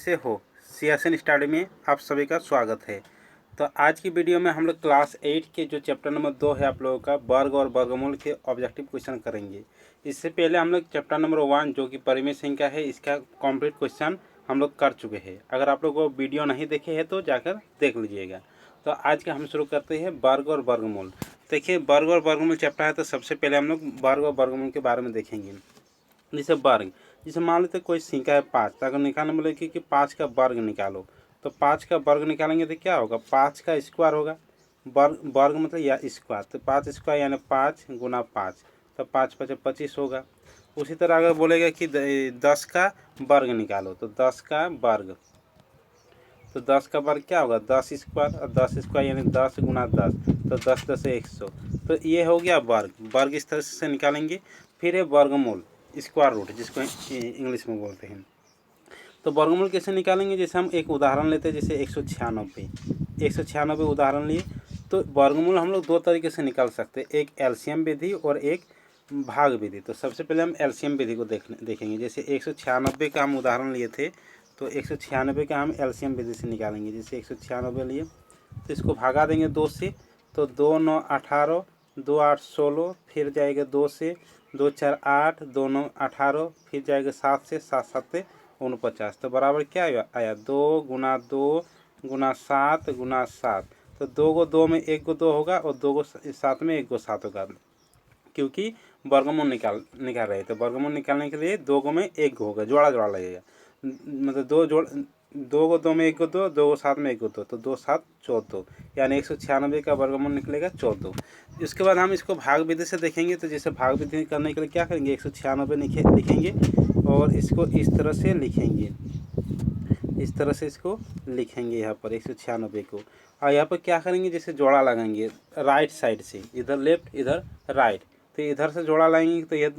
से हो CSN study में आप सभी का स्वागत है। तो आज की वीडियो में हम लोग क्लास 8 के जो चैप्टर नंबर 2 है आप लोगों का वर्ग और वर्गमूल के ऑब्जेक्टिव क्वेश्चन करेंगे। इससे पहले हम लोग चैप्टर नंबर 1 जो कि परिमेय संख्या है इसका कंप्लीट क्वेश्चन हम लोग कर चुके हैं। अगर आप लोग वो वीडियो नहीं देखे हैं तो जाकर देख लीजिएगा। तो आज का हम शुरू करते हैं वर्ग और वर्गमूल। देखिए वर्ग और वर्गमूल चैप्टर है तो सबसे पहले हम लोग वर्ग और वर्गमूल के बारे में देखेंगे। जैसे वर्ग, जैसे मान लेते कोई संख्या है 5, तो अगर निकालने बोले कि 5 का वर्ग निकालो तो 5 का वर्ग निकालेंगे तो क्या होगा, 5 का स्क्वायर होगा। वर्ग वर्ग मतलब या स्क्वायर, तो 5 स्क्वायर यानी 5 गुना 5, तो 5 5 25 होगा। उसी तरह अगर बोलेगा कि 10 का वर्ग निकालो तो 10 का वर्ग, तो 10 का वर्ग क्या होगा, 10 स्क्वायर, और 10 स्क्वायर यानी 10 गुना 10, तो 10 10 100। तो ये हो गया वर्ग। वर्ग इस तरह से निकालेंगे। फिर है वर्गमूल, स्क्वायर रूट जिसको इंग्लिश में बोलते हैं। तो वर्गमूल कैसे निकालेंगे, जैसे हम एक उदाहरण लेते हैं, जैसे 196 उदाहरण लिए। तो वर्गमूल हम लोग दो तरीके से निकाल सकते हैं, एक एलसीएम विधि और एक भाग विधि। तो सबसे पहले हम एलसीएम विधि को देखेंगे। जैसे 196 का हम उदाहरण लिए थे, तो 196 का हम एलसीएम विधि से निकालेंगे। जैसे 196 लिए तो इसको भागा देंगे 2 से, तो 2 9 18, 2 8 16, फिर जाएगा 2 से, 2 4 8, 2 9 18, फिर जाएगा 7 से, 7 7 49। तो बराबर क्या आया 2 गुना 2 गुना 7 गुना 7। तो 2 को 2 में 1 को 2 होगा और 2 को 7 में 1 को 7 होगा, क्योंकि वर्गमूल निकाल रहे हैं। तो वर्गमूल निकालने के लिए 2 को में 1 होगा, जोड़ा जोड़ा लगेगा। मतलब 2 को 2 में 1 को 2, 2 को 7 में 1 को 2, तो 2 7 14, यानी 196 का वर्गमूल निकलेगा 14। इसके बाद हम इसको भाग विधि से देखेंगे। तो जैसे भाग विधि करने के लिए क्या करेंगे, 196 लिखेंगे और इसको इस तरह से लिखेंगे, इस तरह से इसको लिखेंगे यहाँ पर 196 को। और यहाँ पर क्या करेंगे, जैसे जोड़ा लगाएंगे राइट साइड से, इधर लेफ्ट इधर राइट। तो इधर से जोड़ा लगाएंगे तो ये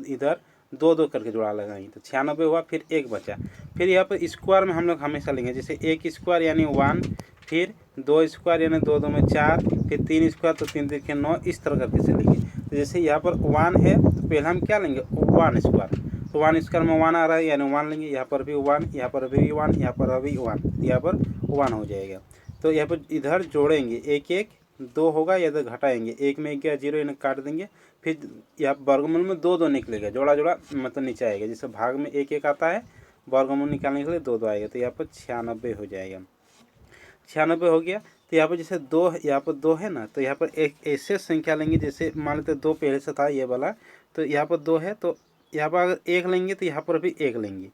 इधर 2 2 करके जोड़ा लगाएंगे, तो 96 हुआ, फिर 1 बचा। फिर यहाँ पर स्क्वायर में हम लोग हमेशा लेंगे, जैसे 1 स्क्वायर यानी 1, फिर 2 स्क्वायर यानी 2 2 में 4, फिर 3 स्क्वायर तो 3 3 के 9, इस तरह करके से लेंगे। तो जैसे यहाँ पर 1 है तो पहले हम क्या लेंगे 1 स्क्वायर, तो 1 स्क्वायर में 1 आ रहा है यानी 1 लेंगे। यहाँ पर भी 1, यहाँ पर भी 1, यहाँ पर भी 1, यहाँ पर 1 हो जाएगा। तो यहाँ पर इधर जोड़ेंगे 1 1 2 होगा, या तो घटाएंगे 1 में 1 गया 0 इन्हें काट देंगे। फिर यहाँ वर्गमूल में 2 2 निकलेगा, जोड़ा जोड़ा मतलब नीचे आएगा। जैसे भाग में 1 1 आता है, वर्गमूल निकालने के लिए 2 2 आएगा, तो यहाँ पर 96 हो जाएगा। 96 हो गया। तो यहाँ पर जैसे 2, यहाँ पर 2 है ना, तो यहाँ पर एक ऐसे संख्या लेंगे, जैसे मान लेते 2 पहले से था ये वाला, तो यहाँ पर 2 है, तो यहाँ पर अगर 1 लेंगे तो यहाँ पर भी 1 लेंगे,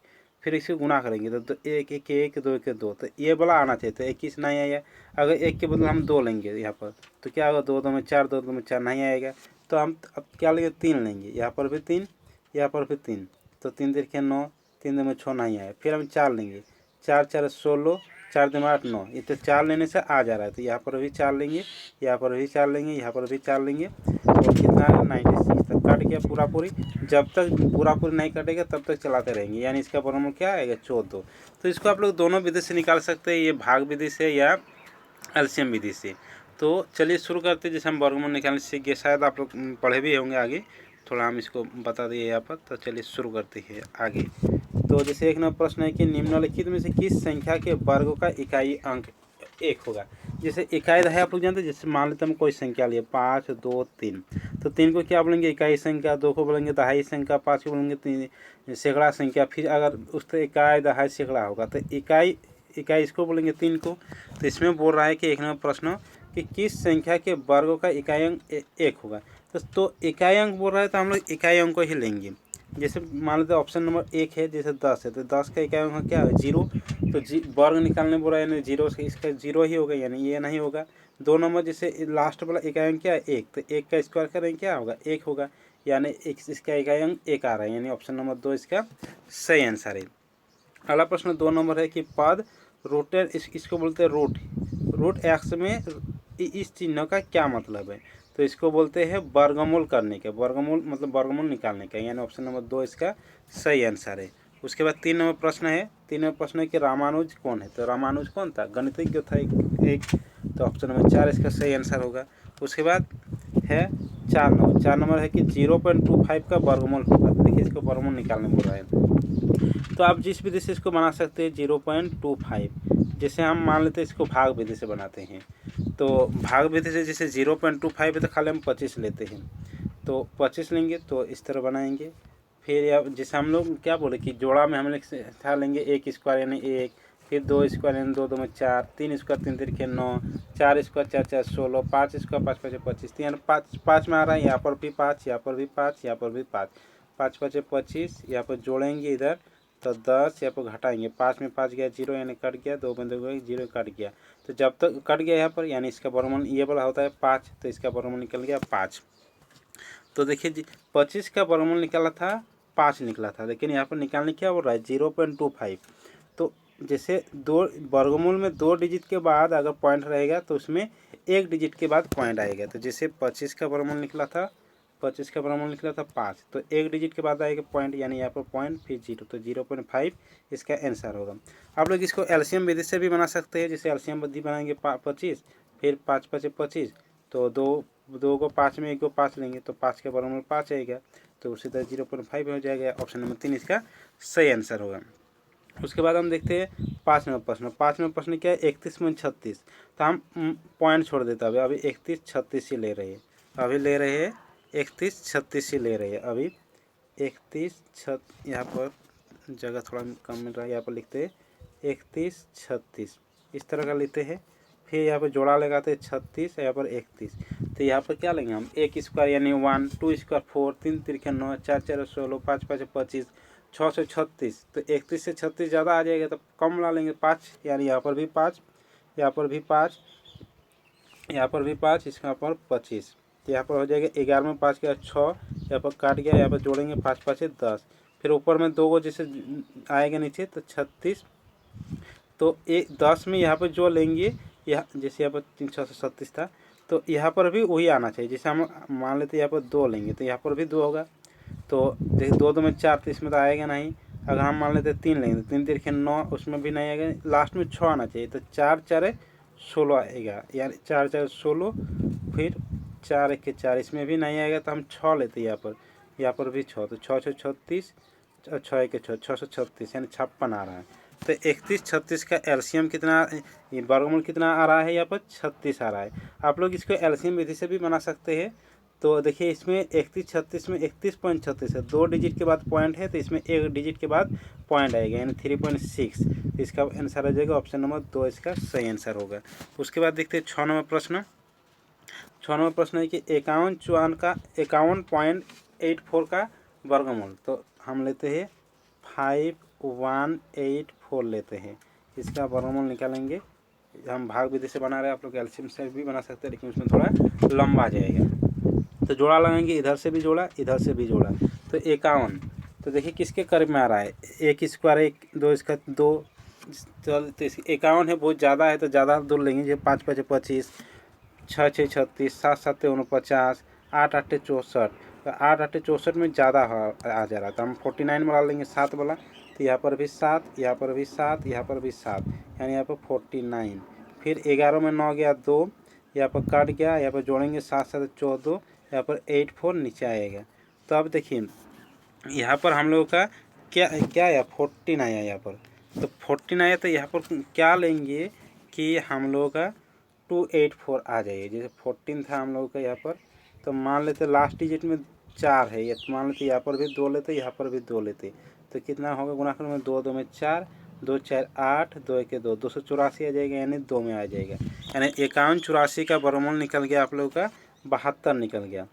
फिर इसे गुना करेंगे तो 1 1 1 2 1 2, तो ये वाला आना चाहिए। तो 21 नहीं आया। अगर 1 के बदले हम 2 लेंगे यहाँ पर, तो क्या होगा 2 2 में 4, 2 2 में 4 नहीं आएगा। तो हम अब क्या लेंगे 3 लेंगे, यहाँ पर भी 3, यहाँ पर भी 3, तो 3 3 9, 3 2 में 6 नहीं आया। फिर हम 4 लेंगे, 4 4 16, 4 2 में 8 9, ये तो 4 लेने से आ जा रहा है। तो यहाँ पर भी 4 लेंगे, यहाँ पर भी 4 लेंगे, यहाँ पर भी 4 लेंगे, और कितना है 96 तक कट गया पूरा पूरी। जब तक पूरा पूरी नहीं कटेगा तब तक चलाते रहेंगे, यानी इसका वर्गमूल क्या आएगा 14। तो इसको आप लोग दोनों विधि से निकाल सकते हैं, ये भाग विधि से या एलसीएम विधि से। तो चलिए शुरू करते हैं। जैसे हम वर्गमूल निकालने सीख गए, शायद आप लोग पढ़े भी होंगे आगे, थोड़ा हम इसको बता दिए यहाँ पर। तो चलिए शुरू करते हैं आगे। तो जैसे एक नंबर प्रश्न है कि निम्नलिखित में से किस संख्या के वर्गों का इकाई अंक 1 होगा। जैसे इकाई है आप लोग जानते हैं, जैसे मान लेते हम कोई संख्या लिए 5 2 3, तो 3 को क्या बोलेंगे इकाई संख्या, 2 को बोलेंगे दहाई संख्या, 5 को बोलेंगे 3 सैकड़ा संख्या। फिर अगर उस पर इकाई दहाई सैकड़ा होगा तो इकाई इसको बोलेंगे 3 को। तो इसमें बोल रहा है कि एक नंबर प्रश्न कि किस संख्या के वर्गों का इकाई अंक 1 होगा। तो इकाई अंक बोल रहा है तो हम लोग इकाई अंक को ही लेंगे। जैसे मान लेते ऑप्शन नंबर 1 है, जैसे 10 है, तो 10 का इकाई अंक क्या है 0। तो वर्ग निकालने बोल रहा है, यानी 0 से इसका 0 ही होगा, यानी ये नहीं होगा। 2 नंबर जैसे लास्ट वाला इकाई अंक क्या है 1, तो 1 का स्क्वायर करेंगे क्या होगा 1 होगा, यानी इसका इकाई अंक 1 आ रहा है, यानी ऑप्शन नंबर 2 इसका सही आंसर है। अगला प्रश्न 2 नंबर है कि पद रूटेड, इसको बोलते हैं रूट एक्स में इस चिन्ह का क्या मतलब है। तो इसको बोलते हैं वर्गमूल करने के, वर्गमूल मतलब वर्गमूल निकालने का, यानी ऑप्शन नंबर 2 इसका सही आंसर है। उसके बाद 3 नंबर प्रश्न है, 3 नंबर प्रश्न है कि रामानुज कौन है। तो रामानुज कौन था, गणितज्ञ था एक, तो ऑप्शन नंबर 4 इसका सही आंसर होगा। उसके बाद है 4 नंबर है कि 0.25 का वर्गमूल होगा। देखिए इसको वर्गमूल निकालने बोल रहा है। तो आप जिस विधि से इसको बना सकते हैं 0.25, जैसे हम मान लेते हैं इसको भाग विधि से बनाते हैं। तो भाग विधि से जैसे 0.25 है तो खाली हम 25 लेते हैं, तो 25 लेंगे तो इस तरह बनाएंगे। फिर या जैसे हम लोग क्या बोले कि जोड़ा में हम लोग लेंगे 1 स्क्वायर यानी 1, फिर 2 स्क्वायर यानी 2 2 में 4, 3 स्क्वायर 3 3 9, 4 स्क्वायर 4 4 16, 5 स्क्वायर 5 5 25, यानी 5 5 में आ रहा है, यहाँ पर भी 5, यहाँ पर भी 5, यहाँ पर भी 5, 5 5 25, यहाँ पर जोड़ेंगे इधर तो 10, यहाँ पर घटाएंगे, 5 में 5 गया 0 यानी कट गया, 2 में 2 गया 0 कट गया। तो जब तक कट गया यहाँ पर यानी इसका वर्गमूल ये वाला होता है 5, तो इसका वर्गमूल निकल गया 5। तो देखिए 25 का वर्गमूल निकला था 5 निकला था, लेकिन यहाँ पर निकालने क्या बोल रहा है 0.25। तो जैसे दो वर्गमूल में 2 डिजिट के बाद अगर पॉइंट रहेगा तो उसमें 1 डिजिट के बाद पॉइंट आएगा। तो जैसे 25 का वर्गमूल निकला था 5, तो 1 डिजिट के बाद आएगा पॉइंट, यानी यहाँ पर पॉइंट फिर 0, तो 0.5 इसका आंसर होगा। आप लोग इसको एलसीएम विधि से भी बना सकते हैं। जैसे एलसीएम विधि बनाएंगे 25, फिर 5 5 25, तो 2 को 5 में 1 को 5 लेंगे तो 5 का वर्गमूल 5 आएगा, तो उसी तरह 0.5 हो जाएगा। ऑप्शन नंबर 3 इसका सही आंसर होगा। उसके बाद हम देखते हैं 5 नंबर प्रश्न। 5 नंबर प्रश्न क्या है 31 में 36, तो हम पॉइंट छोड़ देते हैं। अभी 31 36 ही ले रहे हैं, अभी ले रहे हैं 31 36 ही ले रहे हैं। अभी 31 यहाँ पर जगह थोड़ा कम मिल रहा है, यहाँ पर लिखते हैं 31 36 इस तरह का लेते हैं। फिर यहाँ पर जोड़ा लगाते हैं 36, यहाँ पर 31, तो यहाँ पर क्या लेंगे हम 1 स्क्वायर यानी 1, 2 स्क्वायर 4, 3 3 9, 4 4 16, 5 5 25, 6 से 36, तो 31 से 36 ज़्यादा आ जाएगा तो कम ला लेंगे 5, यानी यहाँ पर भी 5, यहाँ पर भी 5, यहाँ पर भी 5, इसका पर 25, तो यहाँ पर हो जाएगा 11 में 5 गया 6, यहाँ पर काट गया, यहाँ पर जोड़ेंगे 5 5 10, फिर ऊपर में 2 को जैसे आएगा नीचे तो 36, तो 10 में यहाँ पर जो लेंगे यहाँ जैसे यहाँ पर 3 6 से 37 था, तो यहाँ पर भी वही आना चाहिए। जैसे हम मान लेते यहाँ पर 2 लेंगे तो यहाँ पर भी 2 होगा, तो देखिए 2 2 में 4, तो इसमें तो आएगा नहीं। अगर हम मान लेते 3 लेंगे तो 3 3 9, उसमें भी नहीं आएगा, लास्ट में 6 आना चाहिए, तो 4 4 16 आएगा, यानी 4 4 16, फिर 4 1 4, इसमें भी नहीं आएगा, तो हम 6 लेते हैं यहाँ पर भी 6, तो 6 6 36, 6 1 6, 6 से 36 यानी 56 आ रहा है। तो 31 36 का एलसीएम कितना, वर्गमूल कितना आ रहा है, यहाँ पर 36 आ रहा है। आप लोग इसको एलसीएम विधि से भी बना सकते हैं। तो देखिए इसमें 31 36 में 31.36 है, 2 डिजिट के बाद पॉइंट है, तो इसमें 1 डिजिट के बाद पॉइंट आएगा यानी 3.6, तो इसका आंसर आ जाएगा ऑप्शन नंबर 2 इसका सही आंसर होगा। उसके बाद देखते हैं 6 नंबर प्रश्न। 6 नंबर प्रश्न है कि 51.84 का वर्गमूल, तो हम लेते हैं 5184 लेते हैं, इसका वर्गमूल निकालेंगे। हम भाग विधि से बना रहे हैं, आप लोग एलसीएम से भी बना सकते हैं, लेकिन उसमें थोड़ा लंबा जाएगा। तो जोड़ा लगाएंगे, इधर से भी जोड़ा इधर से भी जोड़ा, तो 51, तो देखिए किसके करीब में आ रहा है 1 स्क्वायर 1 2 इसका 2, चल तो 51 है, बहुत ज़्यादा है तो ज़्यादा दूर लेंगे। जो 5 5 25, 6 6 36, 7 7 49, 8 8 64, तो 8 8 64 में ज़्यादा आ जा रहा था, हम 49 वाला लेंगे 7 वाला, तो यहाँ पर भी 7, यहाँ पर भी 7, यहाँ पर भी 7, यानी यहाँ पर 49। फिर 11 में 9 गया 2, यहाँ पर काट गया, यहाँ पर जोड़ेंगे 7 7 14, यहाँ पर 84 नीचे आएगा। तो अब देखिए यहाँ पर हम लोगों का क्या क्या आया 14 आया यहाँ पर, तो 14 आया, तो यहाँ पर क्या लेंगे कि हम लोगों का 284 आ जाइए। जैसे 14 था हम लोगों का यहाँ पर, तो मान लेते लास्ट डिजिट में 4 है, ये मान लेते यहाँ पर भी 2 लेते, यहाँ पर भी 2 लेते, तो कितना होगा गुणाकार में 2 2 में 4, 2 4 8, 2 1 2, 284 आ जाएगा, यानी 2 में आ जाएगा, यानी 51 84 का वर्गमूल निकल गया आप लोगों का 72 निकल गया।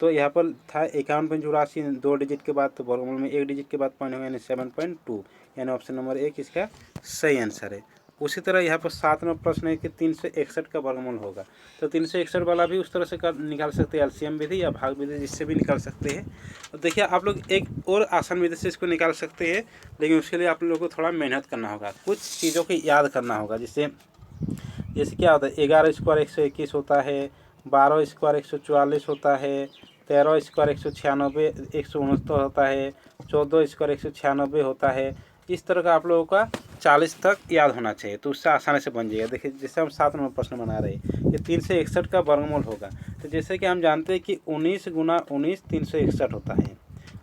तो यहाँ पर था 51.84, 2 डिजिट के बाद, तो वर्गमूल में 1 डिजिट के बाद पॉइंट होगा, यानी 7.2, यानी ऑप्शन नंबर 1 इसका सही आंसर है। उसी तरह यहाँ पर 7 नंबर प्रश्न है कि 361 का वर्गमूल होगा, तो 361 वाला भी उस तरह से निकाल सकते हैं, एलसीएम विधि या भाग विधि जिससे भी निकाल सकते हैं। तो देखिए आप लोग एक और आसान विधि से इसको निकाल सकते हैं, लेकिन उसके लिए आप लोगों को थोड़ा मेहनत करना होगा, कुछ चीज़ों को याद करना होगा। जैसे क्या होता है 11 स्क्वायर 121 होता है, 12 स्क्वायर 144 होता है, 13 स्क्वायर 169 होता है, 14 स्क्वायर 196 होता है। इस तरह का आप लोगों का 40 तक याद होना चाहिए, तो उससे आसानी से बन जाएगा। देखिए जैसे हम 7 नंबर प्रश्न बना रहे हैं, ये 361 का वर्गमूल होगा, तो जैसे कि हम जानते हैं कि 19 गुना 19 361 होता है,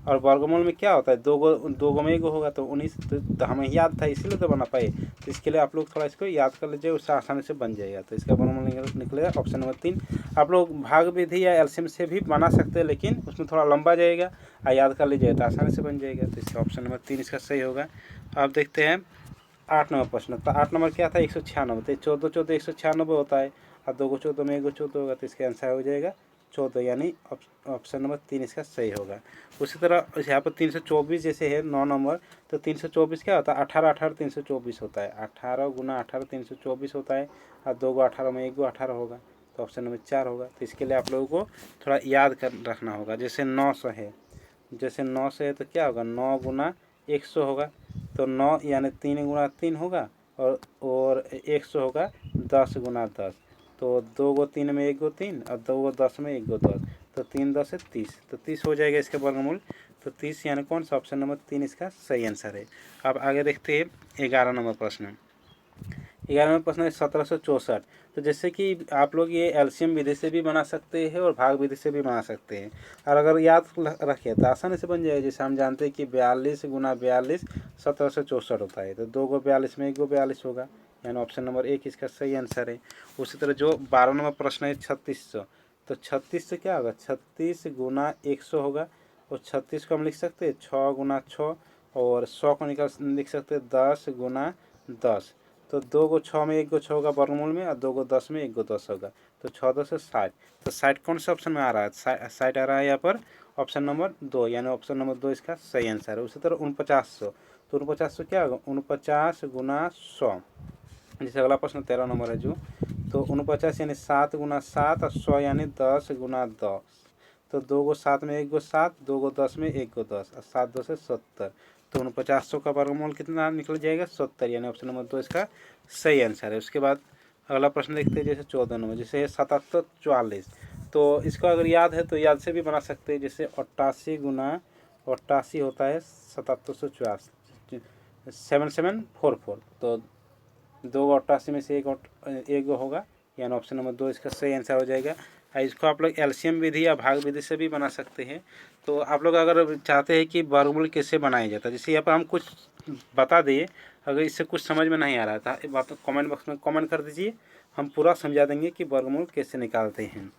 और वर्गमूल में क्या होता है, दो गो में एक गो होगा, तो 19 तो हमें याद था इसीलिए तो बना पाए। तो इसके लिए आप लोग थोड़ा इसको याद कर लीजिए, उससे आसानी से बन जाएगा। तो इसका वर्गमूल निकलेगा ऑप्शन नंबर 3। आप लोग भाग विधि या एलसीएम से भी बना सकते हैं, लेकिन उसमें थोड़ा लंबा जाएगा, और याद कर लीजिए तो आसानी से बन जाएगा। तो इसका ऑप्शन नंबर 3 इसका सही होगा। आप देखते हैं 8 नंबर प्रश्न। तो 8 नंबर क्या था, 196। तो 14 14 196 होता है, और 2 को 14 में 1 को 14 होगा, तो इसका आंसर हो जाएगा 14, यानी ऑप्शन नंबर 3 इसका सही होगा। उसी तरह यहाँ पर 324 जैसे है 9 नंबर, तो 324 क्या होता है, 18 18 324 होता है, 18 गुना 18 324 होता है, और 2 को 18 में 1 को 18 होगा, तो ऑप्शन नंबर 4 होगा। तो इसके लिए आप लोगों को थोड़ा याद कर रखना होगा। जैसे 900 है, जैसे 900 है तो क्या होगा, 9 गुना 100 होगा, तो 9 यानी 3 गुना 3 होगा, और 100 होगा 10 गुना 10, तो 2 को 3 में 1 को 3, और 2 को 10 में 1 को 10, तो 3 10 है 30, तो 30 हो जाएगा इसका वर्गमूल। तो 30 यानी कौन सा, ऑप्शन नंबर 3 इसका सही आंसर है। अब आगे देखते हैं 11 नंबर प्रश्न। 11 नंबर प्रश्न है 1764। तो जैसे कि आप लोग ये एलसीएम विधि से भी बना सकते हैं और भाग विधि से भी बना सकते हैं, और अगर याद रखें तो आसानी से बन जाएगा। जैसे हम जानते हैं कि 42 गुना 42 1764 होता है, तो 2 को 42 में 1 को 42 होगा, यानी ऑप्शन नंबर 1 इसका सही आंसर है। उसी तरह जो 12 नंबर प्रश्न है 3600। तो 36 से क्या होगा, 36 गुना 100 होगा, और 36 को हम लिख सकते हैं 6 गुना 6, और 100 को लिख सकते हैं 10 गुना 10, तो 2 को 6 में 1 को 6 होगा वर्गमूल में, और 2 को 10 में 1 को 10 होगा, तो 6 10 है 60। तो 60 कौन सा ऑप्शन में आ रहा है, 60 आ रहा है यहाँ पर ऑप्शन नंबर 2, यानी ऑप्शन नंबर 2 इसका सही आंसर है। उसी तरह 4900। तो 4900 क्या होगा, 49 गुना 100। जैसे अगला प्रश्न 13 नंबर है जो, तो 49 यानी 7 गुना 7, और 100 यानी 10 गुना 10, तो 2 को 7 में 1 को 7, 2 को 10 में 1 को 10, और 7 2 से 70, तो 4900 का वर्गमूल कितना निकल जाएगा, 70, यानी ऑप्शन नंबर 2 इसका सही आंसर है। उसके बाद अगला प्रश्न देखते हैं, जैसे 14 नंबर, जैसे 7744। तो इसको अगर याद है तो याद से भी बना सकते हैं। जैसे 88 गुना 88 होता है 7744, 7744, तो 2 को 88 में से एक होगा, यानी ऑप्शन नंबर 2 इसका सही आंसर हो जाएगा। इसको आप लोग एलसीएम विधि या भाग विधि से भी बना सकते हैं। तो आप लोग अगर चाहते हैं कि वर्गमूल कैसे बनाया जाता है, जैसे यहाँ पर हम कुछ बता दिए, अगर इससे कुछ समझ में नहीं आ रहा था, बात कमेंट बॉक्स में कमेंट कर दीजिए, हम पूरा समझा देंगे कि वर्गमूल कैसे निकालते हैं।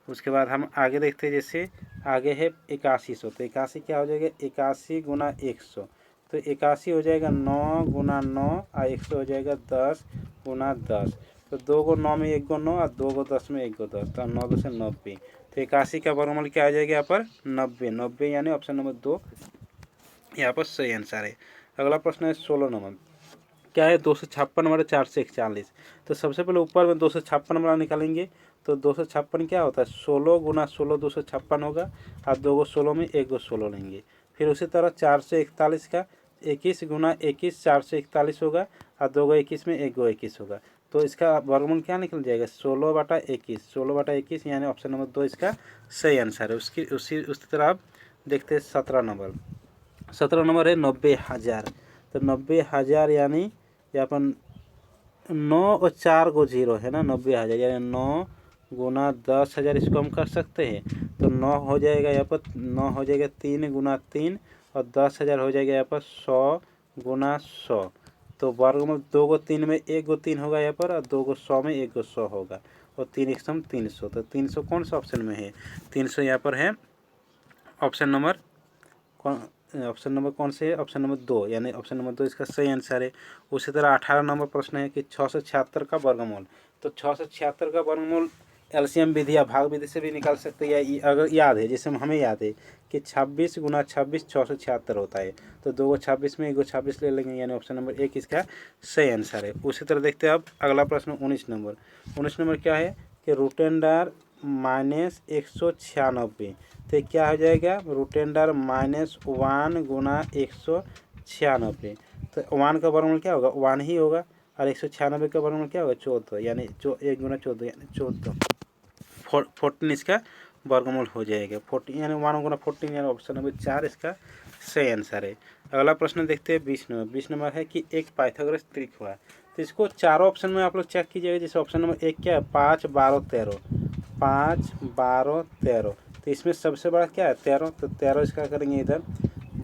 उसके बाद हम आगे देखते हैं, जैसे आगे है 8100। तो 81 क्या हो जाएगा, 81 गुना 100, तो 81 हो जाएगा 9 गुना 9, और 100 हो जाएगा 10 गुना 10, तो 2 को 9 में 1 को 9, और 2 को 10 में 1 को 10, तो 9 2 से 90, तो 81 का वर्गमूल क्या आ जाएगा यहाँ पर 90, 90 यानी ऑप्शन नंबर 2 यहाँ पर सही आंसर है। अगला प्रश्न है 16 नंबर, क्या है 256 बटा 441। तो सबसे पहले ऊपर में 256 बड़ा निकालेंगे, तो 256 क्या होता है, 16 गुना 16 256 होगा, और 2 को 16 में 1 को 16 लेंगे। फिर उसी तरह 441 का 21 गुना 21 441 होगा, और 2 को 21 में 1 को 21 होगा, तो इसका वर्गमूल क्या निकल जाएगा, 16 बटा 21, 16 बटा 21, यानी ऑप्शन नंबर 2 इसका सही आंसर है। उसी तरह आप देखते हैं 17 नंबर। 17 नंबर है 90,000। तो 90,000 यानी यहाँ पर 9 और 4 को 0 है ना, 90,000 यानी 9 गुना 10,000, इसको हम कर सकते हैं। तो 9 हो जाएगा यहाँ पर, 9 हो जाएगा 3 गुना 3, और 10,000 हो जाएगा यहाँ पर 100 गुना 100, तो वर्गमूल 2 को 3 में 1 को 3 होगा यहाँ पर, और 2 को 100 में 1 को 100 होगा, और 3 1 300, तो 300 कौन सा ऑप्शन में है, 300 यहाँ पर है ऑप्शन नंबर कौन से है, ऑप्शन नंबर 2, यानी ऑप्शन नंबर 2 इसका सही आंसर है। उसी तरह 18 नंबर प्रश्न है कि 676 का वर्गमूल। तो 676 का वर्गमूल एलसीएम विधि या भाग विधि से भी निकाल सकते हैं, या अगर याद है, जैसे हमें याद है कि 26 गुना 26 676 होता है, तो 2 को 26 में 1 को 26 ले लेंगे, यानी ऑप्शन नंबर 1 इसका सही आंसर है। उसी तरह देखते हैं अब अगला प्रश्न 19 नंबर। 19 नंबर क्या है कि रूटेंडार माइनस 196, तो क्या हो जाएगा, रूटेंडार -1 गुना 196, तो 1 का वर्गमूल क्या होगा, 1 ही होगा, और 196 का वर्गमूल क्या होगा 14, यानी 1 गुना 14 यानी 14, 14 इसका वर्गमूल हो जाएगा, 14 यानी 1 गुना 14, यानी ऑप्शन नंबर 4 इसका सही आंसर है। अगला प्रश्न देखते हैं 20 नंबर। 20 नंबर है कि एक पाइथागोरस त्रिक हुआ, तो इसको चारों ऑप्शन में आप लोग चेक कीजिएगा। जैसे ऑप्शन नंबर 1 क्या है, 5 12 13, 5 12 13, तो इसमें सबसे बड़ा क्या है 13, तो 13 इसका करेंगे इधर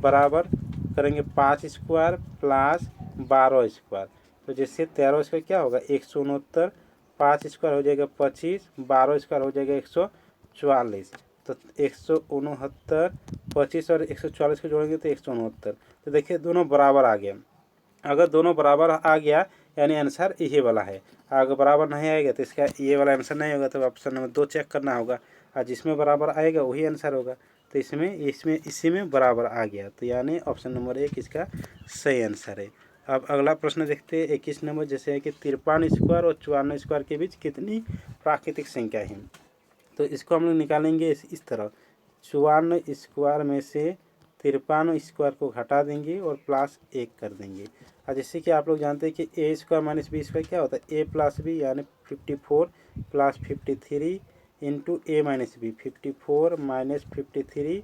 बराबर करेंगे 5 स्क्वायर प्लस 12 स्क्वायर। तो जैसे 13 स्क्वायर क्या होगा 169, 5 स्क्वायर हो जाएगा 25, 12 स्क्वायर हो जाएगा 144। तो 169, 25 और 144 को जोड़ेंगे तो 169। तो देखिए दोनों बराबर आ गया। अगर दोनों बराबर आ गया यानी आंसर ये वाला है। अगर बराबर नहीं आएगा तो इसका ये वाला आंसर नहीं होगा, तो ऑप्शन नंबर 2 चेक करना होगा, और जिसमें बराबर आएगा वही आंसर होगा। तो इसमें इसी में बराबर आ गया, तो यानी ऑप्शन नंबर 1 इसका सही आंसर है। अब अगला प्रश्न देखते हैं 21 नंबर, जैसे है कि 53 स्क्वायर और 54 स्क्वायर के बीच कितनी प्राकृतिक संख्या है। तो इसको हम लोग निकालेंगे इस तरह, 54 स्क्वायर में से 53 स्क्वायर को घटा देंगे और प्लस 1 कर देंगे। और जैसे कि आप लोग जानते हैं कि ए स्क्वायर माइनस बी स्क्वायर क्या होता है, ए प्लस बी यानी 54 प्लस 53 इंटू ए माइनस बी, 54 माइनस 53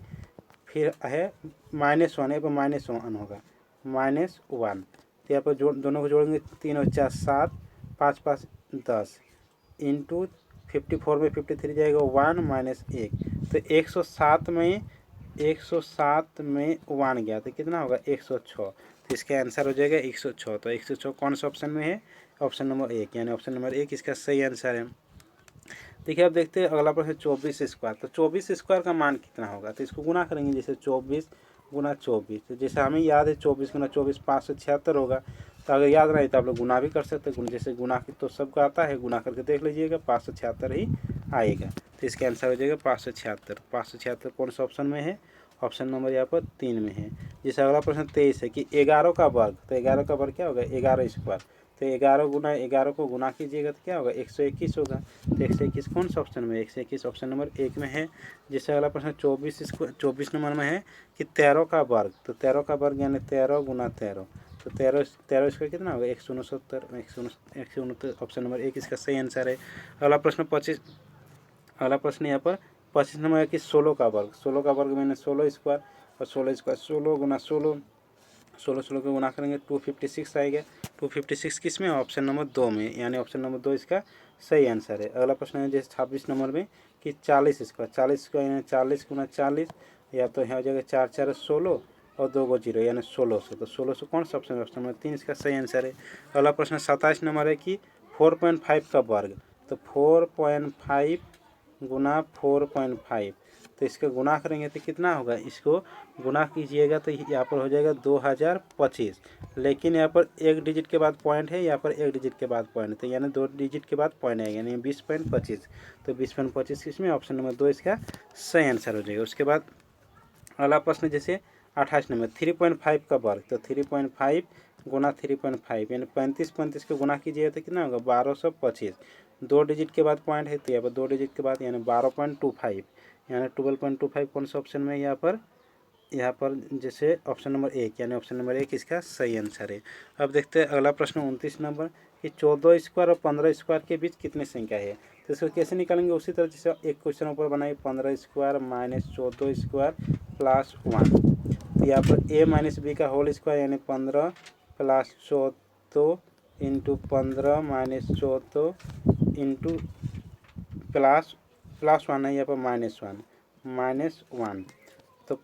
फिर है -1, यहाँ पर -1 होगा, -1। तो यहाँ पर दोनों को जोड़ेंगे 3 और 4 7, 5 5 10 इंटू 54 में 53 जाएगा 1 माइनस 1। तो 107 में 1 गया तो कितना होगा 106। तो इसका आंसर हो जाएगा 106। तो 106 कौन सा ऑप्शन में है, ऑप्शन नंबर 1, यानी ऑप्शन नंबर 1 इसका सही आंसर है। देखिए अब देखते हैं अगला प्रश्न 24 स्क्वायर। तो 24 स्क्वायर का मान कितना होगा, तो इसको गुना करेंगे, जैसे 24 गुना 24। तो जैसे हमें याद है 24 गुना 24 576 होगा। तो अगर याद नहीं तो आप लोग गुना भी कर सकते हैं, जैसे गुना की तो सबको आता है, गुना करके देख लीजिएगा 576 ही आएगा। तो इसका आंसर हो जाएगा 576। 576 कौन सा ऑप्शन में है, ऑप्शन नंबर यहाँ पर 3 में है। जैसे अगला प्रश्न 23 है कि 11 का वर्ग। तो 11 का वर्ग क्या होगा 11 स्क्वायर। तो 11 गुना 11 को गुना कीजिएगा तो क्या होगा 121 होगा। तो 121 कौन सा ऑप्शन में है, 121 ऑप्शन नंबर 1 में है। जैसे अगला प्रश्न 24 नंबर में है कि 13 का वर्ग। तो 13 का वर्ग यानी 13 गुना 13। तो 13 स्क्वायर कितना होगा 169 ऑप्शन नंबर 1 इसका सही आंसर है। अगला प्रश्न यहाँ पर 25 नंबर है कि 16 का वर्ग। 16 का वर्ग मैंने 16 स्क्वायर, और 16 स्क्वायर 16 गुना 16, 16 को गुना करेंगे 256 आएगा। 256 किस में, ऑप्शन नंबर 2 में, यानी ऑप्शन नंबर 2 इसका सही आंसर है। अगला प्रश्न है जैसे 26 नंबर में कि 40 स्क्वायर। 40 स्क्वायर यानी 40 गुना 40, या तो यहाँ हो जाएगा 4 4 16 और 2 को 0 यानी 1600। तो 1600 कौन सा ऑप्शन है, ऑप्शन नंबर 3 इसका सही आंसर है। अगला प्रश्न 27 नंबर है कि 4.5 का वर्ग। तो 4.5 गुना 4.5, तो इसका गुना करेंगे तो कितना होगा, इसको गुना कीजिएगा तो यहाँ पर हो जाएगा 2025। लेकिन यहाँ पर एक डिजिट के बाद पॉइंट है, यहाँ पर एक डिजिट के बाद पॉइंट है, तो यानी 2 डिजिट के बाद पॉइंट आएगा, यानी 20.25। तो 20.25 इसमें ऑप्शन नंबर 2 इसका सही आंसर हो जाएगा। उसके बाद अगला प्रश्न जैसे 28 नंबर 3.5 का वर्ग। तो 3.5 गुना 3.5 यानी 35 को गुना कीजिएगा तो कितना होगा 1225। 2 डिजिट के बाद पॉइंट है, तो यहाँ पर 2 डिजिट के बाद यानी 12.25, यानी 12.25 कौन सा ऑप्शन में है यहाँ पर जैसे ऑप्शन नंबर 1, यानी ऑप्शन नंबर 1 इसका सही आंसर है। अब देखते हैं अगला प्रश्न 29 नंबर कि 14 स्क्वायर और 15 स्क्वायर के बीच कितनी संख्या है। तो इसको कैसे निकालेंगे, उसी तरह जैसे एक क्वेश्चन ऊपर बनाए 15 स्क्वायर माइनस 14 स्क्वायर प्लस 1। तो यहाँ पर a माइनस बी का होल स्क्वायर यानी 15 plus 14 into 15 minus 14 into plus 1 है, यहाँ पर -1। तो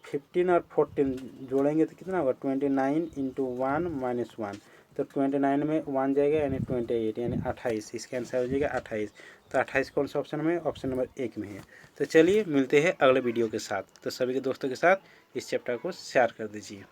15 और 14 जोड़ेंगे तो कितना होगा 29 इंटू 1 माइनस 1। तो 29 में 1 जाएगा यानी 28, यानी 28। इसका आंसर हो जाएगा 28। तो 28 कौन सा ऑप्शन में, ऑप्शन नंबर 1 में है। तो चलिए मिलते हैं अगले वीडियो के साथ। तो सभी के दोस्तों के साथ इस चैप्टर को शेयर कर दीजिए।